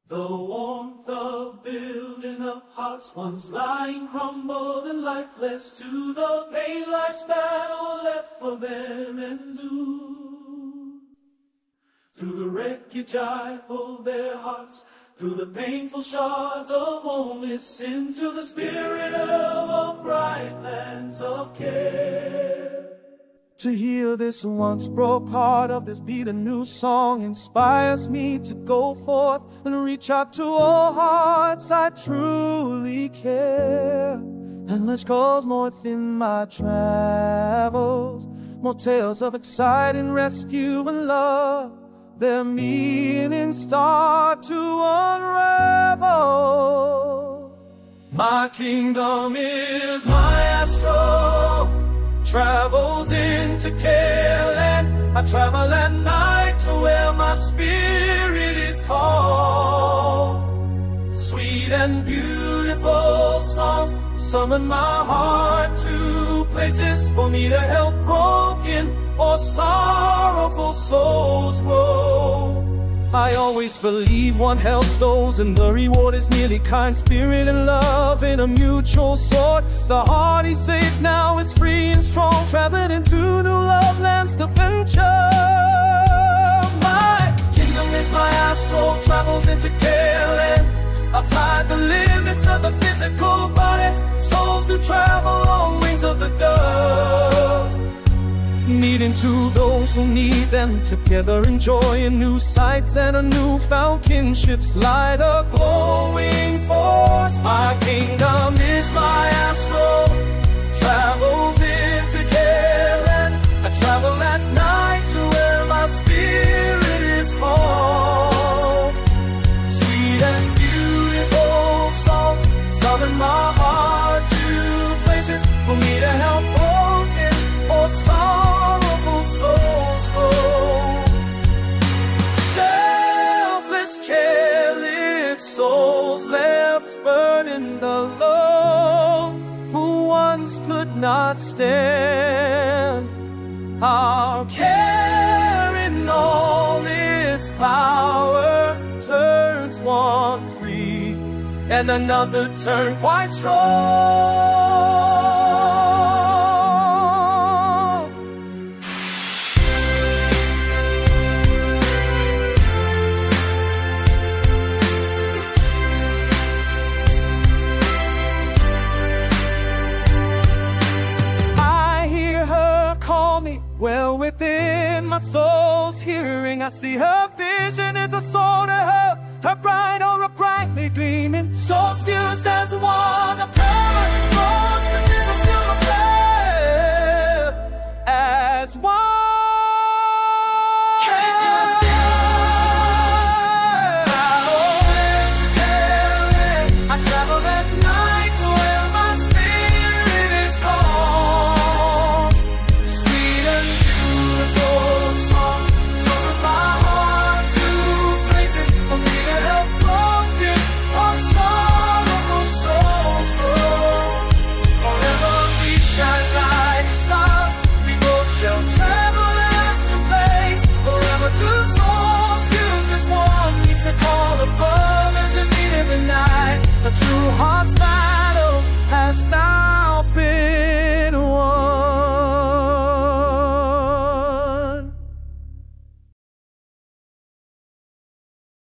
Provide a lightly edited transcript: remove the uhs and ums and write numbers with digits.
The warmth of building up hearts once lying crumbled and lifeless, to the pain life's battle left for them endured. Through the wreckage I pulled their hearts, through the painful shards of homeless, into the spirit of bright lands of care. To hear this once broke heart of this beat, a new song inspires me to go forth and reach out to all hearts I truly care. And let's cause more within my travels, more tales of exciting rescue and love. Their meaning start to unravel. My kingdom is my astro, travels into Careland. I travel at night to where my spirit is called. Sweet and beautiful songs summon my heart to places for me to help broken or sorrowful souls grow. I always believe one helps those, and the reward is merely kind spirit and love in a mutual sort. The heart he saves now is free and strong, traveling into new love lands to venture. My kingdom is my astral, travels into Careland. Outside the limits of the physical body, souls do travel on wings of the dove, needing to those who need them, together enjoying new sights and a newfound kinship's light, a glowing force. My kingdom is my astral, travels into Careland. I travel at night to where my spirit is called. Sweet and beautiful songs summon my heart to places for me to help broken or sorrowful souls go. Selfless, careless souls left burdened alone, who once could not stand. Our care in all its power turns one free and another turned quite strong. Well, within my soul's hearing, I see her vision is a soul to her, her bright aura brightly gleaming. So still